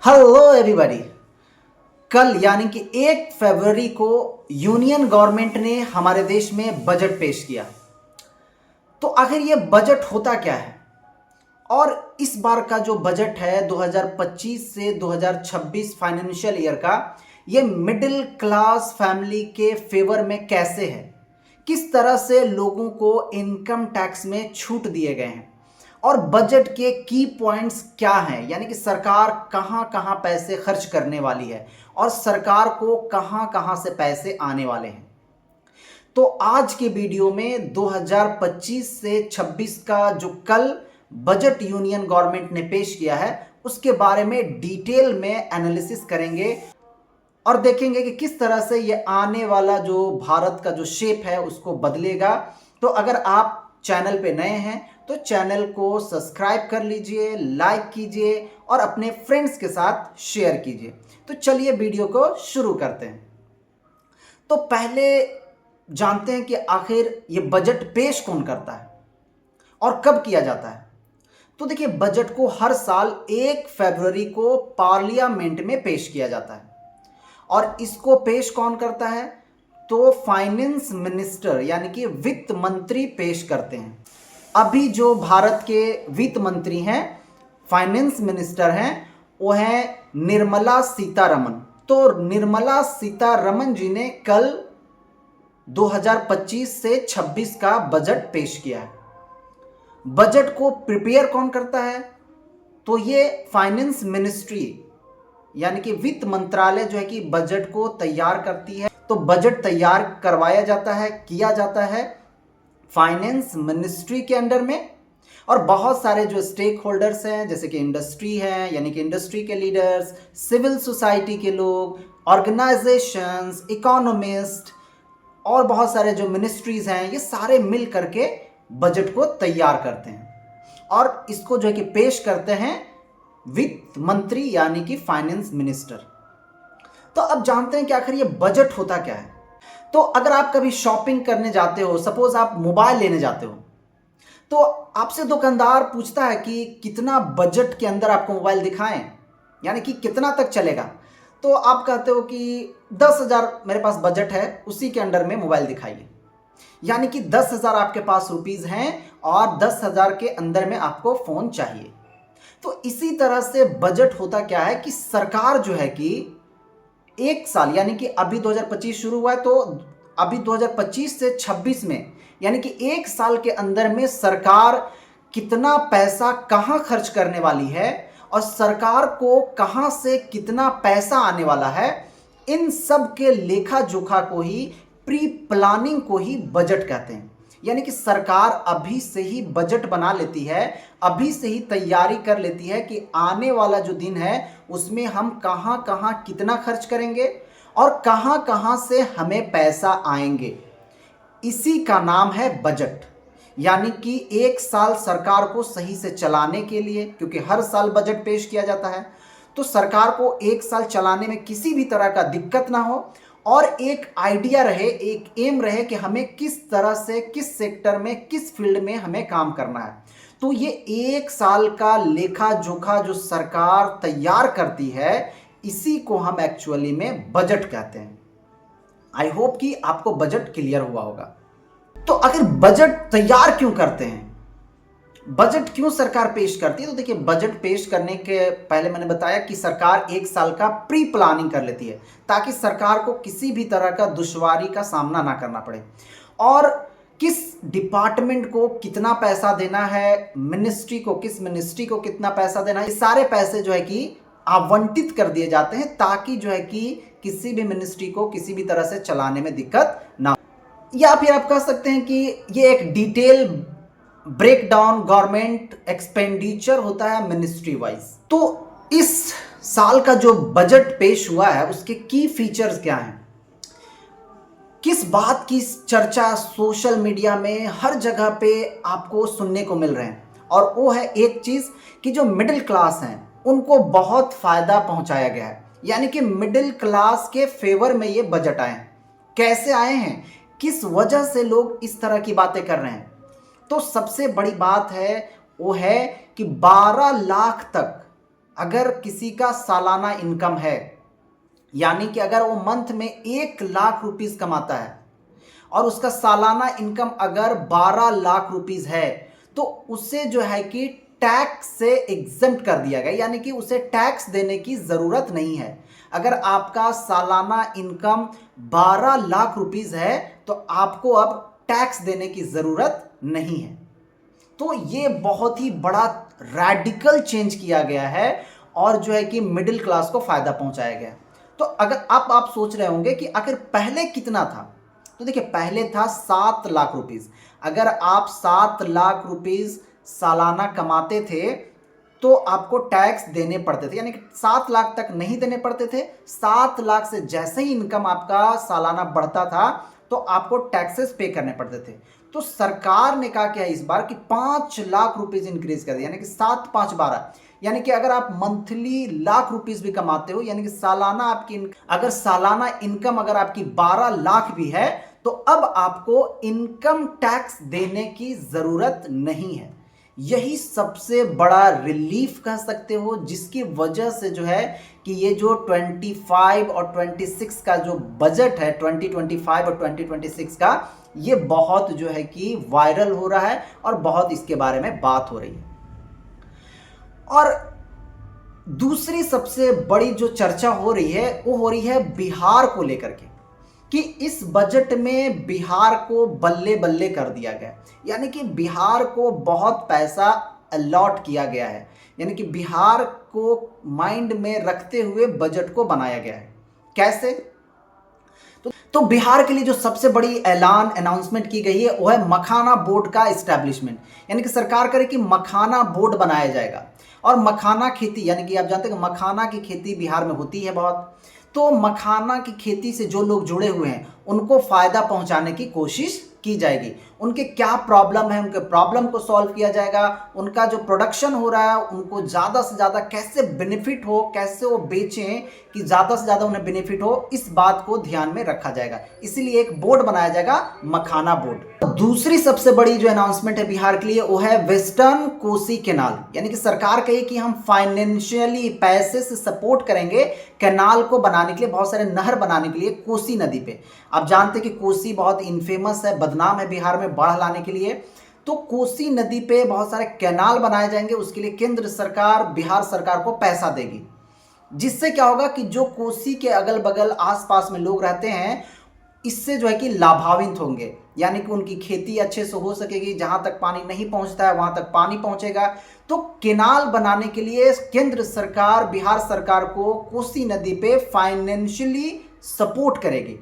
Hello everybody. कल यानी कि 1 फरवरी को यूनियन गवर्नमेंट ने हमारे देश में बजट पेश किया। तो आखिर ये बजट होता क्या है और इस बार का जो बजट है 2025 से 2026 फाइनेंशियल ईयर का, ये मिडिल क्लास फैमिली के फेवर में कैसे है, किस तरह से लोगों को इनकम टैक्स में छूट दिए गए हैं और बजट के की पॉइंट्स क्या हैं, यानी कि सरकार कहां कहां पैसे खर्च करने वाली है और सरकार को कहां कहां से पैसे आने वाले हैं। तो आज के वीडियो में 2025 से 26 का जो कल बजट यूनियन गवर्नमेंट ने पेश किया है उसके बारे में डिटेल में एनालिसिस करेंगे और देखेंगे कि किस तरह से ये आने वाला जो भारत का जो शेप है उसको बदलेगा। तो अगर आप चैनल पे नए हैं तो चैनल को सब्सक्राइब कर लीजिए, लाइक कीजिए और अपने फ्रेंड्स के साथ शेयर कीजिए। तो चलिए वीडियो को शुरू करते हैं। तो पहले जानते हैं कि आखिर ये बजट पेश कौन करता है और कब किया जाता है। तो देखिए, बजट को हर साल 1 फरवरी को पार्लियामेंट में पेश किया जाता है और इसको पेश कौन करता है, तो फाइनेंस मिनिस्टर यानी कि वित्त मंत्री पेश करते हैं। अभी जो भारत के वित्त मंत्री हैं, फाइनेंस मिनिस्टर हैं, वो है निर्मला सीतारमन। तो निर्मला सीतारमन जी ने कल 2025 से 26 का बजट पेश किया है। बजट को प्रिपेयर कौन करता है, तो ये फाइनेंस मिनिस्ट्री यानी कि वित्त मंत्रालय जो है कि बजट को तैयार करती है। तो बजट तैयार करवाया जाता है, किया जाता है फाइनेंस मिनिस्ट्री के अंडर में, और बहुत सारे जो स्टेक होल्डर्स हैं जैसे कि इंडस्ट्री है यानी कि इंडस्ट्री के लीडर्स, सिविल सोसाइटी के लोग, ऑर्गेनाइजेशंस, इकोनॉमिस्ट और बहुत सारे जो मिनिस्ट्रीज हैं, ये सारे मिल करके बजट को तैयार करते हैं और इसको जो है कि पेश करते हैं वित्त मंत्री यानी कि फाइनेंस मिनिस्टर। तो अब जानते हैं कि आखिर ये बजट होता क्या है। तो अगर आप कभी शॉपिंग करने जाते हो, सपोज आप मोबाइल लेने जाते हो, तो आपसे दुकानदार पूछता है कि कितना बजट के अंदर आपको मोबाइल दिखाएं, यानी कि कितना तक चलेगा। तो आप कहते हो कि 10,000 मेरे पास बजट है, उसी के अंडर में मोबाइल दिखाइए, यानी कि 10,000 आपके पास रुपीज हैं और 10,000 के अंदर में आपको फोन चाहिए। तो इसी तरह से बजट होता क्या है कि सरकार जो है कि एक साल यानी कि अभी 2025 शुरू हुआ है, तो अभी 2025 से 26 में यानी कि एक साल के अंदर में सरकार कितना पैसा कहां खर्च करने वाली है और सरकार को कहां से कितना पैसा आने वाला है, इन सब के लेखा जोखा को ही, प्री प्लानिंग को ही बजट कहते हैं। यानी कि सरकार अभी से ही बजट बना लेती है, अभी से ही तैयारी कर लेती है कि आने वाला जो दिन है उसमें हम कहां कहां कितना खर्च करेंगे और कहां कहां से हमें पैसा आएंगे। इसी का नाम है बजट। यानी कि एक साल सरकार को सही से चलाने के लिए, क्योंकि हर साल बजट पेश किया जाता है, तो सरकार को एक साल चलाने में किसी भी तरह का दिक्कत ना हो और एक आइडिया रहे, एक एम रहे कि हमें किस तरह से, किस सेक्टर में, किस फील्ड में हमें काम करना है। तो ये एक साल का लेखा जोखा जो सरकार तैयार करती है, इसी को हम एक्चुअली में बजट कहते हैं। आई होप कि आपको बजट क्लियर हुआ होगा। तो आखिर बजट तैयार क्यों करते हैं, बजट क्यों सरकार पेश करती है। तो देखिए, बजट पेश करने के पहले मैंने बताया कि सरकार एक साल का प्री प्लानिंग कर लेती है ताकि सरकार को किसी भी तरह का दुश्वारी का सामना ना करना पड़े और किस डिपार्टमेंट को कितना पैसा देना है, मिनिस्ट्री को, किस मिनिस्ट्री को कितना पैसा देना है, ये सारे पैसे जो है कि आवंटित कर दिए जाते हैं ताकि जो है कि किसी भी मिनिस्ट्री को किसी भी तरह से चलाने में दिक्कत ना हो। या फिर आप कह सकते हैं कि ये एक detail break down government expenditure होता है मिनिस्ट्री वाइज। तो इस साल का जो बजट पेश हुआ है उसके की फीचर्स क्या हैं, किस बात की चर्चा सोशल मीडिया में हर जगह पे आपको सुनने को मिल रहे हैं, और वो है एक चीज कि जो मिडिल क्लास हैं उनको बहुत फायदा पहुंचाया गया है। यानी कि मिडिल क्लास के फेवर में ये बजट आए हैं। कैसे आए हैं, किस वजह से लोग इस तरह की बातें कर रहे हैं, तो सबसे बड़ी बात है वो है कि 12 लाख तक अगर किसी का सालाना इनकम है, यानी कि अगर वो मंथ में 1 लाख रुपीस कमाता है और उसका सालाना इनकम अगर 12 लाख रुपीस है, तो उसे जो है कि टैक्स से एग्जम्प्ट कर दिया गया, यानी कि उसे टैक्स देने की ज़रूरत नहीं है। अगर आपका सालाना इनकम 12 लाख रुपीस है तो आपको अब टैक्स देने की ज़रूरत नहीं है। तो ये बहुत ही बड़ा रैडिकल चेंज किया गया है और जो है कि मिडिल क्लास को फ़ायदा पहुंचाया गया। तो अगर आप सोच रहे होंगे कि आखिर पहले कितना था, तो देखिए पहले था 7 लाख रुपीस। अगर आप 7 लाख रुपीस सालाना कमाते थे तो आपको टैक्स देने पड़ते थे, यानी कि 7 लाख तक नहीं देने पड़ते थे। 7 लाख से जैसे ही इनकम आपका सालाना बढ़ता था तो आपको टैक्सेस पे करने पड़ते थे। तो सरकार ने कहा क्या इस बार कि 5 लाख रुपीज इंक्रीज कर दिया, यानी कि 7 5 12, यानी कि अगर आप मंथली लाख रुपीस भी कमाते हो, यानी कि सालाना आपकी अगर सालाना इनकम अगर आपकी 12 लाख भी है तो अब आपको इनकम टैक्स देने की जरूरत नहीं है। यही सबसे बड़ा रिलीफ कह सकते हो, जिसकी वजह से जो है कि ये जो 25 और 26 का जो बजट है, 2025 और 2026 का, ये बहुत जो है कि वायरल हो रहा है और बहुत इसके बारे में बात हो रही है। और दूसरी सबसे बड़ी जो चर्चा हो रही है वो हो रही है बिहार को लेकर के, कि इस बजट में बिहार को बल्ले बल्ले कर दिया गया, यानी कि बिहार को बहुत पैसा अलॉट किया गया है, यानी कि बिहार को माइंड में रखते हुए बजट को बनाया गया है। कैसे? तो बिहार के लिए जो सबसे बड़ी अनाउंसमेंट की गई है वो है मखाना बोर्ड का इस्टेब्लिशमेंट, यानी कि सरकार करे कि मखाना बोर्ड बनाया जाएगा। और मखाना खेती, यानी कि आप जानते हैं कि मखाना की खेती बिहार में होती है बहुत, तो मखाना की खेती से जो लोग जुड़े हुए हैं उनको फ़ायदा पहुंचाने की कोशिश की जाएगी। उनके क्या प्रॉब्लम है, उनके प्रॉब्लम को सॉल्व किया जाएगा। उनका जो प्रोडक्शन हो रहा है उनको ज़्यादा से ज़्यादा कैसे बेनिफिट हो, कैसे वो बेचें कि ज़्यादा से ज़्यादा उन्हें बेनिफिट हो, इस बात को ध्यान में रखा जाएगा। इसीलिए एक बोर्ड बनाया जाएगा, मखाना बोर्ड। दूसरी सबसे बड़ी जो अनाउंसमेंट है बिहार के लिए वो है वेस्टर्न कोसी कैनाल, यानी कि सरकार कही कि हम फाइनेंशियली पैसे से सपोर्ट करेंगे कैनाल को बनाने के लिए, बहुत सारे नहर बनाने के लिए कोसी नदी पे। आप जानते हैं कि कोसी बहुत इनफेमस है, बदनाम है बिहार में बाढ़ लाने के लिए। तो कोसी नदी पे बहुत सारे कैनाल बनाए जाएंगे, उसके लिए केंद्र सरकार बिहार सरकार को पैसा देगी, जिससे क्या होगा कि जो कोसी के अगल बगल आसपास में लोग रहते हैं इससे जो है कि लाभान्वित होंगे, यानी कि उनकी खेती अच्छे से हो सकेगी, जहां तक पानी नहीं पहुंचता है वहां तक पानी पहुंचेगा। तो केनाल बनाने के लिए केंद्र सरकार बिहार सरकार को कोसी नदी पे फाइनेंशियली सपोर्ट करेगी।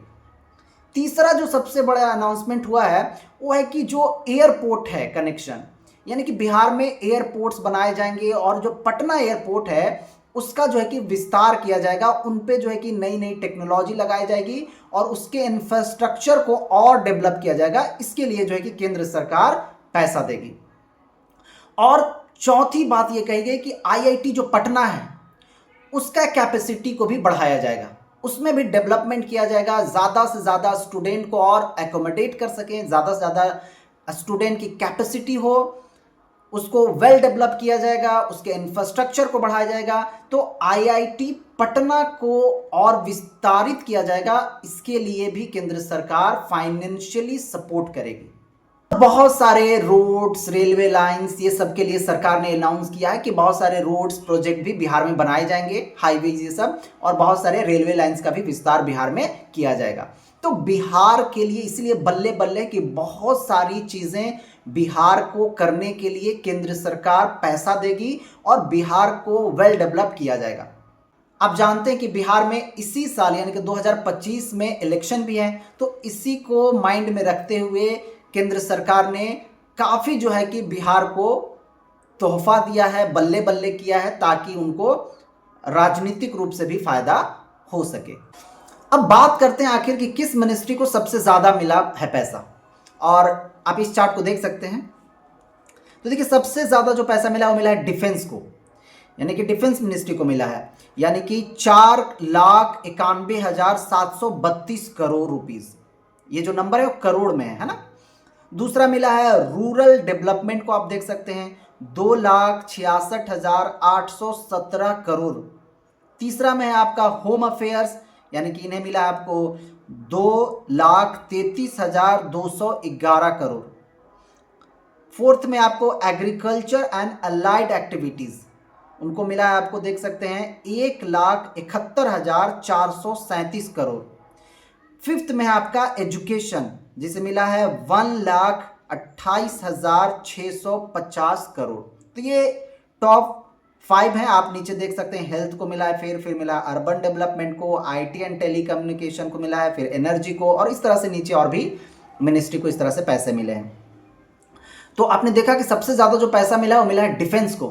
तीसरा जो सबसे बड़ा अनाउंसमेंट हुआ है वो है कि जो एयरपोर्ट है कनेक्शन, यानी कि बिहार में एयरपोर्ट्स बनाए जाएंगे और जो पटना एयरपोर्ट है उसका जो है कि विस्तार किया जाएगा, उन पे जो है कि नई नई टेक्नोलॉजी लगाई जाएगी और उसके इंफ्रास्ट्रक्चर को और डेवलप किया जाएगा। इसके लिए जो है कि केंद्र सरकार पैसा देगी। और चौथी बात ये कही गई कि आईआईटी जो पटना है उसका कैपेसिटी को भी बढ़ाया जाएगा, उसमें भी डेवलपमेंट किया जाएगा, ज़्यादा से ज़्यादा स्टूडेंट को और एकोमोडेट कर सकें, ज़्यादा से ज़्यादा स्टूडेंट की कैपेसिटी हो, उसको वेल डेवलप किया जाएगा, उसके इंफ्रास्ट्रक्चर को बढ़ाया जाएगा। तो आईआईटी पटना को और विस्तारित किया जाएगा, इसके लिए भी केंद्र सरकार फाइनेंशियली सपोर्ट करेगी। बहुत सारे रोड्स, रेलवे लाइंस, ये सब के लिए सरकार ने अनाउंस किया है कि बहुत सारे रोड्स प्रोजेक्ट भी बिहार में बनाए जाएंगे, हाईवेज ये सब, और बहुत सारे रेलवे लाइंस का भी विस्तार बिहार में किया जाएगा। तो बिहार के लिए इसलिए बल्ले बल्ले कि बहुत सारी चीज़ें बिहार को करने के लिए केंद्र सरकार पैसा देगी और बिहार को वेल डेवलप किया जाएगा। आप जानते हैं कि बिहार में इसी साल यानी कि 2025 में इलेक्शन भी है, तो इसी को माइंड में रखते हुए केंद्र सरकार ने काफ़ी जो है कि बिहार को तोहफा दिया है, बल्ले बल्ले किया है, ताकि उनको राजनीतिक रूप से भी फायदा हो सके। अब बात करते हैं आखिर कि किस मिनिस्ट्री को सबसे ज़्यादा मिला है पैसा, और आप इस चार्ट को देख सकते हैं। तो देखिए सबसे ज़्यादा जो पैसा मिला वो मिला है डिफेंस को, यानी कि डिफेंस मिनिस्ट्री को मिला है, यानी कि 4,91,732 करोड़ रुपीस। ये जो नंबर है वो करोड़ में है ना। दूसरा मिला है रूरल डेवलपमेंट को, आप देख सकते हैं 2,66,817 करोड़। तीसरा में है आपका होम अफेयर्स, यानी कि इन्हें मिला आपको 2,33,211 करोड़। फोर्थ में आपको एग्रीकल्चर एंड अलाइड एक्टिविटीज, उनको मिला है आपको देख सकते हैं 1,71,437 करोड़। फिफ्थ में है आपका एजुकेशन, जिसे मिला है 1,28,650 करोड़। तो ये टॉप 5 हैं। आप नीचे देख सकते हैं हेल्थ को मिला है, फिर मिला अर्बन डेवलपमेंट को, आईटी एंड टेलीकम्युनिकेशन को मिला है, फिर एनर्जी को, और इस तरह से नीचे और भी मिनिस्ट्री को इस तरह से पैसे मिले हैं। तो आपने देखा कि सबसे ज़्यादा जो पैसा मिला है वो मिला है डिफेंस को।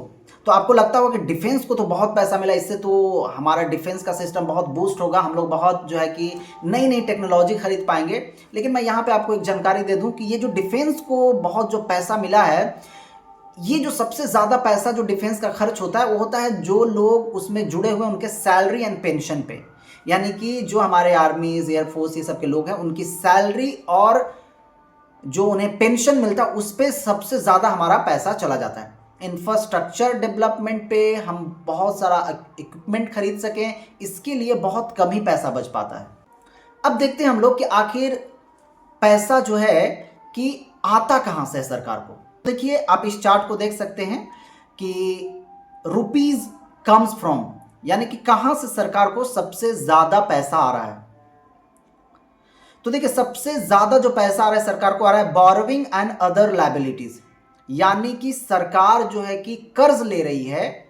तो आपको लगता होगा कि डिफेंस को तो बहुत पैसा मिला, इससे तो हमारा डिफेंस का सिस्टम बहुत बूस्ट होगा, हम लोग बहुत जो है कि नई नई टेक्नोलॉजी खरीद पाएंगे। लेकिन मैं यहाँ पे आपको एक जानकारी दे दूँ कि ये जो डिफेंस को बहुत जो पैसा मिला है, ये जो सबसे ज़्यादा पैसा जो डिफेंस का खर्च होता है वो होता है जो लोग उसमें जुड़े हुए उनके सैलरी एंड पेंशन पे। यानी कि जो हमारे आर्मीज, एयरफोर्स, ये सब के लोग हैं, उनकी सैलरी और जो उन्हें पेंशन मिलता है उस पर सबसे ज़्यादा हमारा पैसा चला जाता है। इंफ्रास्ट्रक्चर डेवलपमेंट पे हम बहुत सारा इक्विपमेंट खरीद सकें, इसके लिए बहुत कम ही पैसा बच पाता है। अब देखते हैं हम लोग कि आखिर पैसा जो है कि आता कहाँ से है सरकार को। देखिए आप इस चार्ट को देख सकते हैं कि रुपीज कम्स फ्रॉम, यानी कि कहाँ से सरकार को सबसे ज़्यादा पैसा आ रहा है। तो देखिए सबसे ज़्यादा जो पैसा आ रहा है सरकार को, आ रहा है बोरोविंग एंड अदर लायबिलिटीज, यानी कि सरकार जो है कि कर्ज ले रही है।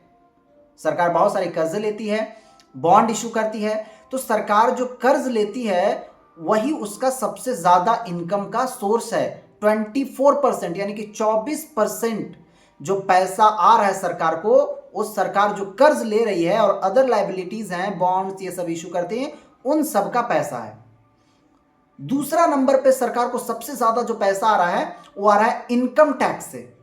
सरकार बहुत सारे कर्ज लेती है, बॉन्ड इशू करती है। तो सरकार जो कर्ज लेती है वही उसका सबसे ज़्यादा इनकम का सोर्स है। 24%, यानी कि 24% जो पैसा आ रहा है सरकार को, वो सरकार जो कर्ज ले रही है और अदर लायबिलिटीज हैं, बॉन्ड्स ये सब इशू करते हैं, उन सब का पैसा है। दूसरा नंबर पे सरकार को सबसे ज्यादा जो पैसा आ रहा है वो आ रहा है इनकम टैक्स से,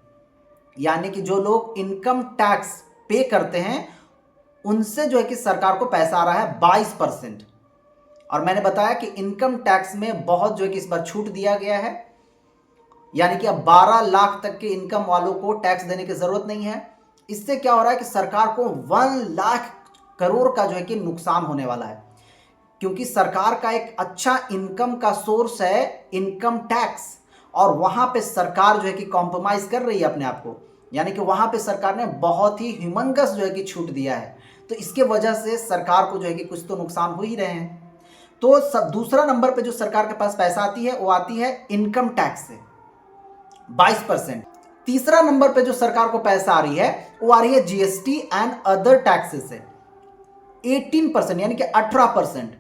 यानी कि जो लोग इनकम टैक्स पे करते हैं उनसे जो है कि सरकार को पैसा आ रहा है 22%। और मैंने बताया कि इनकम टैक्स में बहुत जो है कि इस बार छूट दिया गया है, यानी कि अब 12 लाख तक के इनकम वालों को टैक्स देने की जरूरत नहीं है। इससे क्या हो रहा है कि सरकार को 1 लाख करोड़ का जो है कि नुकसान होने वाला है, क्योंकि सरकार का एक अच्छा इनकम का सोर्स है इनकम टैक्स, और वहां पे सरकार जो है कि कॉम्प्रोमाइज कर रही है अपने आप को, यानी कि वहां पे सरकार ने बहुत ही ह्यूमंगस जो है कि छूट दिया है। तो इसके वजह से सरकार को जो है कि कुछ तो नुकसान हो ही रहे हैं। तो दूसरा नंबर पे जो सरकार के पास पैसा आती है वो आती है इनकम टैक्स से 22%। तीसरा नंबर पे जो सरकार को पैसा आ रही है वो आ रही है जीएसटी एंड अदर टैक्सेस से 18%, यानी कि 18%।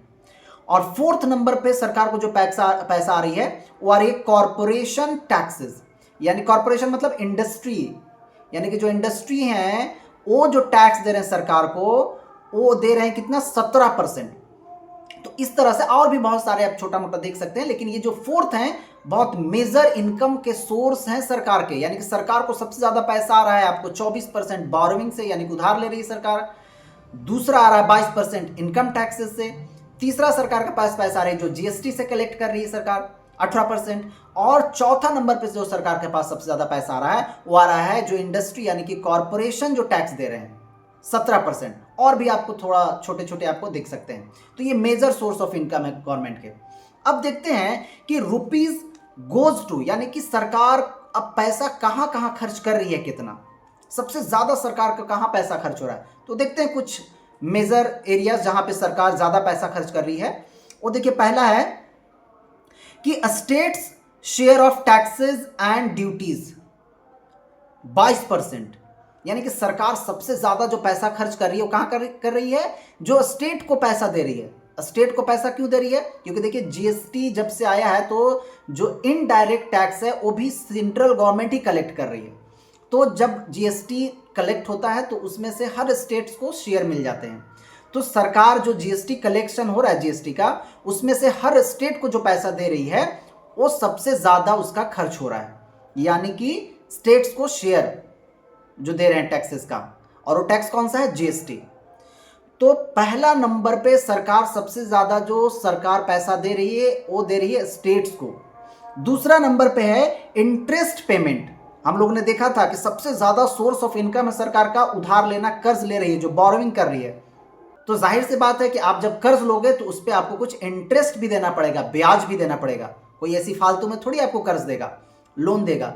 और फोर्थ नंबर पे सरकार को जो पैसा आ रही है वो आ रही है कॉरपोरेशन टैक्सेस, यानी कॉरपोरेशन मतलब इंडस्ट्री, यानी कि जो इंडस्ट्री है वो जो टैक्स दे रहे हैं सरकार को, वो दे रहे हैं कितना 17%। तो इस तरह से और भी बहुत सारे आप छोटा मोटा देख सकते हैं, लेकिन ये जो फोर्थ हैं बहुत मेजर इनकम के सोर्स हैं सरकार के, यानी कि सरकार को सबसे ज्यादा पैसा आ रहा है आपको 24% बोरोविंग से, यानी कि उधार ले रही है सरकार। दूसरा आ रहा है 22% इनकम टैक्सेस से। तीसरा सरकार के पास पैसा आ रही है जो जीएसटी से कलेक्ट कर रही है सरकार 18%। और चौथा नंबर पे जो सरकार के पास सबसे ज्यादा पैसा आ रहा है वो आ रहा है जो इंडस्ट्री यानी कि कॉर्पोरेशन जो टैक्स दे रहे हैं 17%। और भी आपको थोड़ा छोटे छोटे आपको देख सकते हैं। तो ये मेजर सोर्स ऑफ इनकम है गवर्नमेंट के। अब देखते हैं कि रुपीज गोज टू, यानी कि सरकार अब पैसा कहां कहां खर्च कर रही है, कितना सबसे ज्यादा सरकार का कहां पैसा खर्च हो रहा है। तो देखते हैं कुछ मेजर एरियाज जहां पे सरकार ज्यादा पैसा खर्च कर रही है। वो देखिए पहला है कि states share of taxes and duties 22%, यानी कि सरकार सबसे ज्यादा जो पैसा खर्च कर रही है वो कहां कर रही है, जो स्टेट को पैसा दे रही है। स्टेट को पैसा क्यों दे रही है, क्योंकि देखिए जीएसटी जब से आया है तो जो इनडायरेक्ट टैक्स है वो भी सेंट्रल गवर्नमेंट ही कलेक्ट कर रही है। तो जब जीएसटी कलेक्ट होता है तो उसमें से हर स्टेट्स को शेयर मिल जाते हैं। तो सरकार जो जीएसटी कलेक्शन हो रहा है जीएसटी का, उसमें से हर स्टेट को जो पैसा दे रही है वो सबसे ज्यादा उसका खर्च हो रहा है, यानी कि स्टेट्स को शेयर जो दे रहे हैं टैक्सेस का। और वो टैक्स कौन सा है, जीएसटी। तो पहला नंबर पे सरकार सबसे ज्यादा जो सरकार पैसा दे रही है वो दे रही है स्टेट्स को। दूसरा नंबर पे है इंटरेस्ट पेमेंट, हम लोगों ने देखा था कि सबसे ज़्यादा सोर्स ऑफ इनकम है सरकार का उधार लेना, कर्ज ले रही है, जो बोरोइंग कर रही है। तो जाहिर सी बात है कि आप जब कर्ज लोगे तो उस पर आपको कुछ इंटरेस्ट भी देना पड़ेगा, ब्याज भी देना पड़ेगा। कोई ऐसी फालतू में थोड़ी आपको कर्ज देगा, लोन देगा।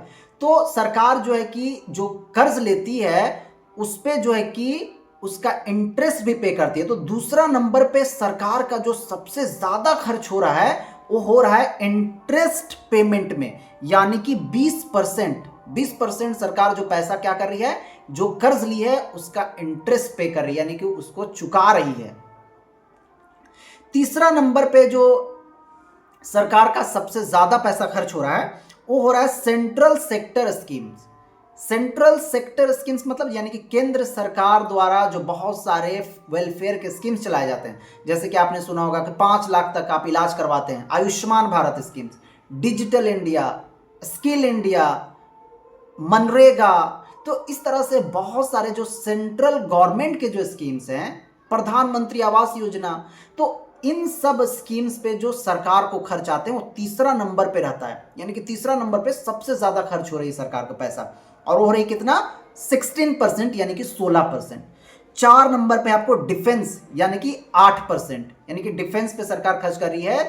तो सरकार जो है कि जो कर्ज लेती है उस पर जो है कि उसका इंटरेस्ट भी पे करती है। तो दूसरा नंबर पे सरकार का जो सबसे ज़्यादा खर्च हो रहा है वो हो रहा है इंटरेस्ट पेमेंट में, यानी कि 20% सरकार जो पैसा क्या कर रही है, जो कर्ज ली है उसका इंटरेस्ट पे कर रही है, यानी कि उसको चुका रही है। तीसरा नंबर पे जो सरकार का सबसे ज्यादा पैसा खर्च हो रहा है वो हो रहा है central sector schemes. Central sector schemes मतलब यानी कि केंद्र सरकार द्वारा जो बहुत सारे वेलफेयर के स्कीम्स चलाए जाते हैं, जैसे कि आपने सुना होगा कि 5 लाख तक आप इलाज करवाते हैं, Ayushman Bharat schemes, digital India, skill India, MNREGA. तो इस तरह से बहुत सारे जो सेंट्रल गवर्नमेंट के जो स्कीम्स हैं, प्रधानमंत्री आवास योजना, तो इन सब स्कीम्स पे जो सरकार को खर्च आते हैं वो तीसरा नंबर पे रहता है, यानी कि तीसरा नंबर पे सबसे ज्यादा खर्च हो रही है सरकार का पैसा, और वो हो रही कितना, 16%, यानी कि 16%। 4 नंबर पे आपको डिफेंस यानी कि 8%, यानी कि डिफेंस पे सरकार खर्च कर रही है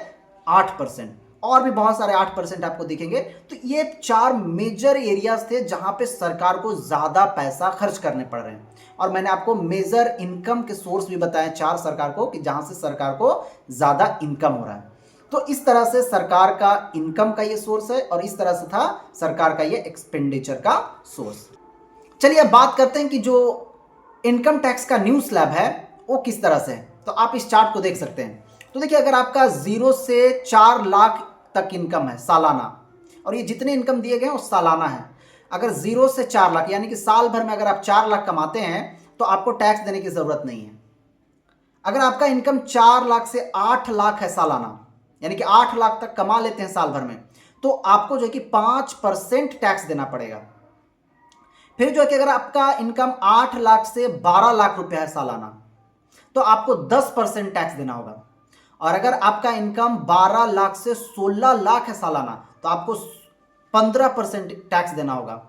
8%, और भी बहुत सारे 8% आपको दिखेंगे। तो ये 4 मेजर एरियाज थे जहां पे सरकार को ज्यादा पैसा खर्च करने पड़ रहे हैं, और मैंने आपको मेजर इनकम के सोर्स भी बताए 4 सरकार को कि जहां से सरकार को ज्यादा इनकम हो रहा है। तो इस तरह से सरकार का इनकम का ये सोर्स है, और इस तरह से था सरकार का ये एक्सपेंडिचर का सोर्स। चलिए अब बात करते हैं कि जो इनकम टैक्स का न्यू स्लैब है वो किस तरह से है। तो आप इस चार्ट को देख सकते हैं। तो देखिए, अगर आपका 0 से 4 लाख तक इनकम है सालाना, और ये जितने इनकम दिए गए हैं वो सालाना है। अगर 0 से 4 लाख यानी कि साल भर में अगर आप 4 लाख कमाते हैं तो आपको टैक्स देने की जरूरत नहीं है। अगर आपका इनकम 4 लाख से 8 लाख है सालाना, यानी कि 8 लाख तक कमा लेते हैं साल भर में, तो आपको जो है कि 5% टैक्स देना पड़ेगा। फिर जो है कि अगर आपका इनकम 8 लाख से 12 लाख रुपया है सालाना, तो आपको 10% टैक्स देना होगा। और अगर आपका इनकम 12 लाख से 16 लाख है सालाना, तो आपको 15% टैक्स देना होगा।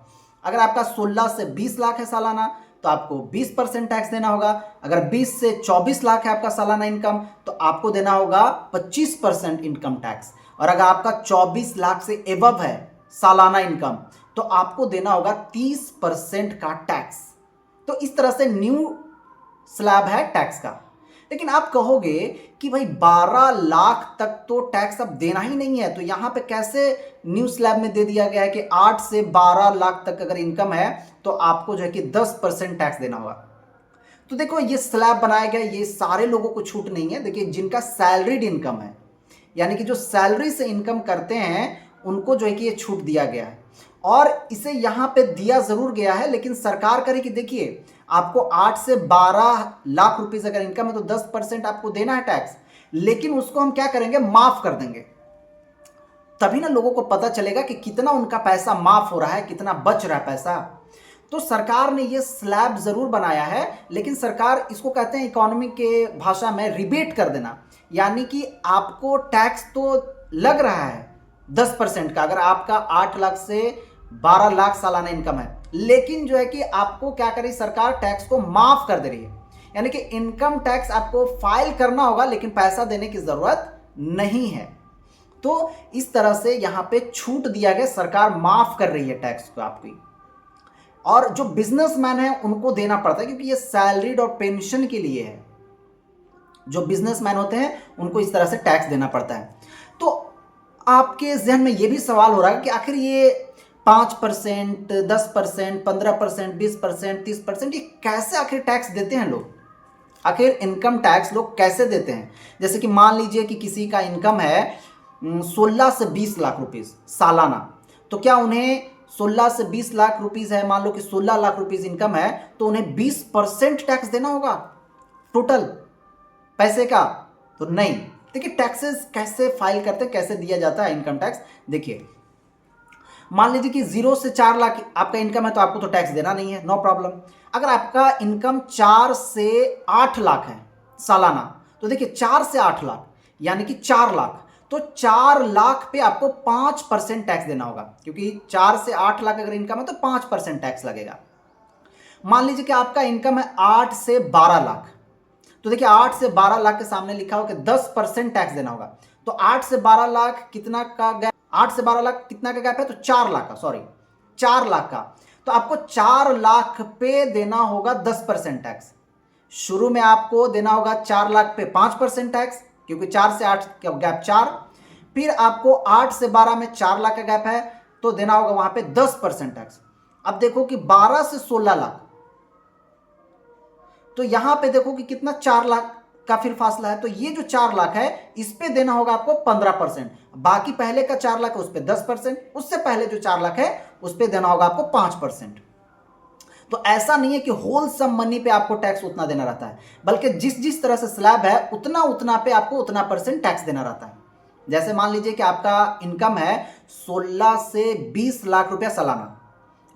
अगर आपका 16 से 20 लाख है सालाना, तो आपको 20% टैक्स देना होगा। अगर 20 से 24 लाख है आपका सालाना इनकम, तो आपको देना होगा 25% इनकम टैक्स। और अगर आपका 24 लाख से एबव है सालाना इनकम, तो आपको देना होगा 30% का टैक्स। तो इस तरह से न्यू स्लैब है टैक्स का। लेकिन आप कहोगे कि भाई 12 लाख तक तो टैक्स अब देना ही नहीं है, तो यहां पे कैसे न्यू स्लैब में दे दिया गया है कि 8 से 12 लाख तक अगर इनकम है तो आपको जो है कि 10% टैक्स देना होगा। तो देखो, ये स्लैब बनाया गया, ये सारे लोगों को छूट नहीं है। देखिए, जिनका सैलरीड इनकम है, यानी कि जो सैलरी से इनकम करते हैं, उनको जो है कि ये छूट दिया गया है। और इसे यहां पे दिया जरूर गया है, लेकिन सरकार करे कि देखिए, आपको 8 से 12 लाख रुपीस अगर इनकम है तो 10% आपको देना है टैक्स, लेकिन उसको हम क्या करेंगे, माफ कर देंगे। तभी ना लोगों को पता चलेगा कि कितना उनका पैसा माफ हो रहा है, कितना बच रहा है पैसा। तो सरकार ने ये स्लैब जरूर बनाया है, लेकिन सरकार इसको कहते हैं इकोनॉमी के भाषा में रिबेट कर देना, यानी कि आपको टैक्स तो लग रहा है 10% का अगर आपका 8 लाख से 12 लाख सालाना इनकम है, लेकिन जो है कि आपको क्या करी सरकार, टैक्स को माफ कर दे रही है। यानी कि इनकम टैक्स आपको फाइल करना होगा, लेकिन पैसा देने की जरूरत नहीं है। तो इस तरह से यहां पे छूट दिया गया, सरकार माफ कर रही है टैक्स को आपकी। और जो बिजनेसमैन है उनको देना पड़ता है, क्योंकि ये सैलरीड और पेंशन के लिए है। जो बिजनेसमैन होते हैं उनको इस तरह से टैक्स देना पड़ता है। तो आपके जहन में ये भी सवाल हो रहा है कि आखिर ये 5%, 10%, 15%, 20%, 30% ये कैसे आखिर टैक्स देते हैं लोग? आखिर इनकम टैक्स लोग कैसे देते हैं? जैसे कि मान लीजिए कि किसी का इनकम है 16 से 20 लाख रुपीस सालाना, तो क्या उन्हें 16 से 20 लाख रुपीस है, मान लो कि 16 लाख रुपीस इनकम है, तो उन्हें 20% टैक्स देना होगा टोटल पैसे का? तो नहीं। देखिए, टैक्सेस कैसे फाइल करते हैं, कैसे दिया जाता है इनकम टैक्स। देखिए, मान लीजिए कि 0 से 4 लाख आपका इनकम है, तो आपको तो टैक्स देना नहीं है, नो प्रॉब्लम। अगर आपका इनकम 4 से 8 लाख है सालाना, तो देखिए 4 से 8 लाख यानी कि 4 लाख, तो 4 लाख पे आपको 5% टैक्स देना होगा, क्योंकि 4 से 8 लाख अगर इनकम है तो 5% टैक्स लगेगा। मान लीजिए कि आपका इनकम है 8 से 12 लाख, तो देखिए 8 से 12 लाख के सामने लिखा हो कि 10% टैक्स देना होगा। तो 8 से 12 लाख कितना का गैप, 8 से 12 लाख कितना का गैप है, तो 4 लाख का, सॉरी 4 लाख का। तो आपको 4 लाख पे देना होगा 10% टैक्स। शुरू में आपको देना होगा 4 लाख पे 5% टैक्स, क्योंकि 4 से 8 का गैप 4। फिर आपको 8 से 12 में 4 लाख का गैप है, तो देना होगा वहां पे 10% टैक्स। अब देखो कि 12 से 16 लाख, तो यहां पे देखो कि कितना 4 लाख का फिर फासला है। तो ये जो 4 लाख है इस पे देना होगा आपको 15%। बाकी पहले का 4 लाख है उस पे 10%, उससे पहले जो 4 लाख है उस पे देना होगा आपको 5%। तो ऐसा नहीं है कि होल सम मनी पे आपको टैक्स उतना देना रहता है, बल्कि जिस जिस तरह से स्लैब है उतना उतना पे आपको उतना % टैक्स देना रहता है। जैसे मान लीजिए कि आपका इनकम है 16 से 20 लाख रुपया सालाना,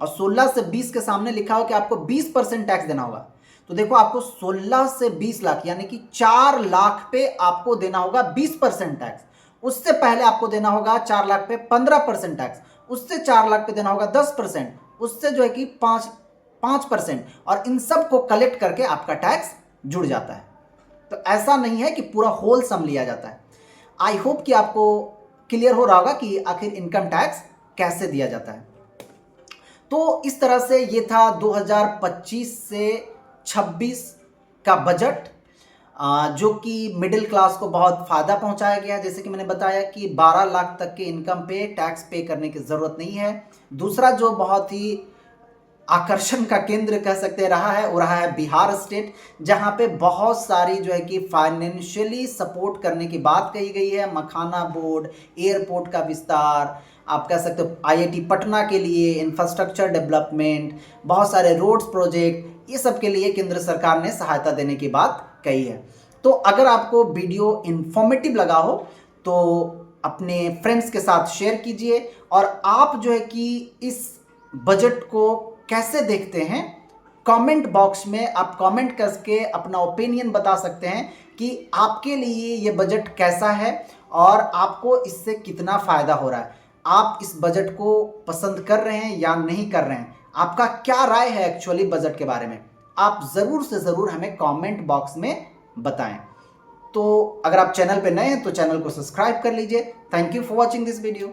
और 16 से 20 के सामने लिखा हो कि आपको 20% टैक्स देना होगा। तो देखो आपको 16 से 20 लाख यानी कि 4 लाख पे आपको देना होगा 20% टैक्स। उससे पहले आपको देना होगा 4 लाख पे 15% टैक्स, उससे 4 लाख पे देना होगा 10%, उससे जो है कि 5%, और इन सब को कलेक्ट करके आपका टैक्स जुड़ जाता है। तो ऐसा नहीं है कि पूरा होल सम लिया जाता है। आई होप कि आपको क्लियर हो रहा होगा कि आखिर इनकम टैक्स कैसे दिया जाता है। तो इस तरह से ये था 2025 से 26 का बजट, जो कि मिडिल क्लास को बहुत फ़ायदा पहुंचाया गया। जैसे कि मैंने बताया कि 12 लाख तक के इनकम पे टैक्स पे करने की ज़रूरत नहीं है। दूसरा जो बहुत ही आकर्षण का केंद्र कह सकते रहा है वो रहा है बिहार स्टेट, जहां पे बहुत सारी जो है कि फाइनेंशियली सपोर्ट करने की बात कही गई है। मखाना बोर्ड, एयरपोर्ट का विस्तार, आप कह सकते हो आईआईटी पटना के लिए इंफ्रास्ट्रक्चर डेवलपमेंट, बहुत सारे रोड्स प्रोजेक्ट, ये सब के लिए केंद्र सरकार ने सहायता देने की बात कही है। तो अगर आपको वीडियो इंफॉर्मेटिव लगा हो तो अपने फ्रेंड्स के साथ शेयर कीजिए, और आप जो है कि इस बजट को कैसे देखते हैं कमेंट बॉक्स में आप कमेंट करके अपना ओपिनियन बता सकते हैं कि आपके लिए ये बजट कैसा है और आपको इससे कितना फ़ायदा हो रहा है। आप इस बजट को पसंद कर रहे हैं या नहीं कर रहे हैं, आपका क्या राय है एक्चुअली बजट के बारे में, आप ज़रूर से ज़रूर हमें कमेंट बॉक्स में बताएं। तो अगर आप चैनल पे नए हैं तो चैनल को सब्सक्राइब कर लीजिए। Thank you for watching this video.